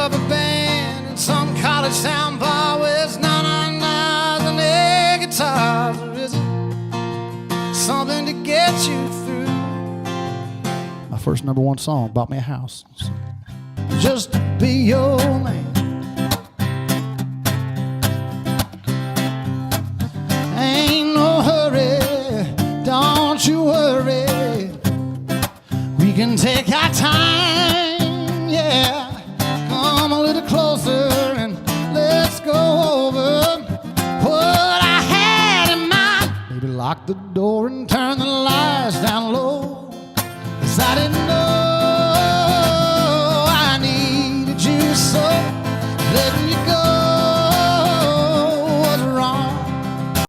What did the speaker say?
of a band in some college town bar with 999s and air guitars. Or is it something to get you through? My first #1 song bought me a house. Just to be your man. Ain't no hurry, don't you worry. We can take our time, yeah. Come a little closer and let's go over what I had in mind. Maybe lock the door and turn the lights down low, 'cause I didn't know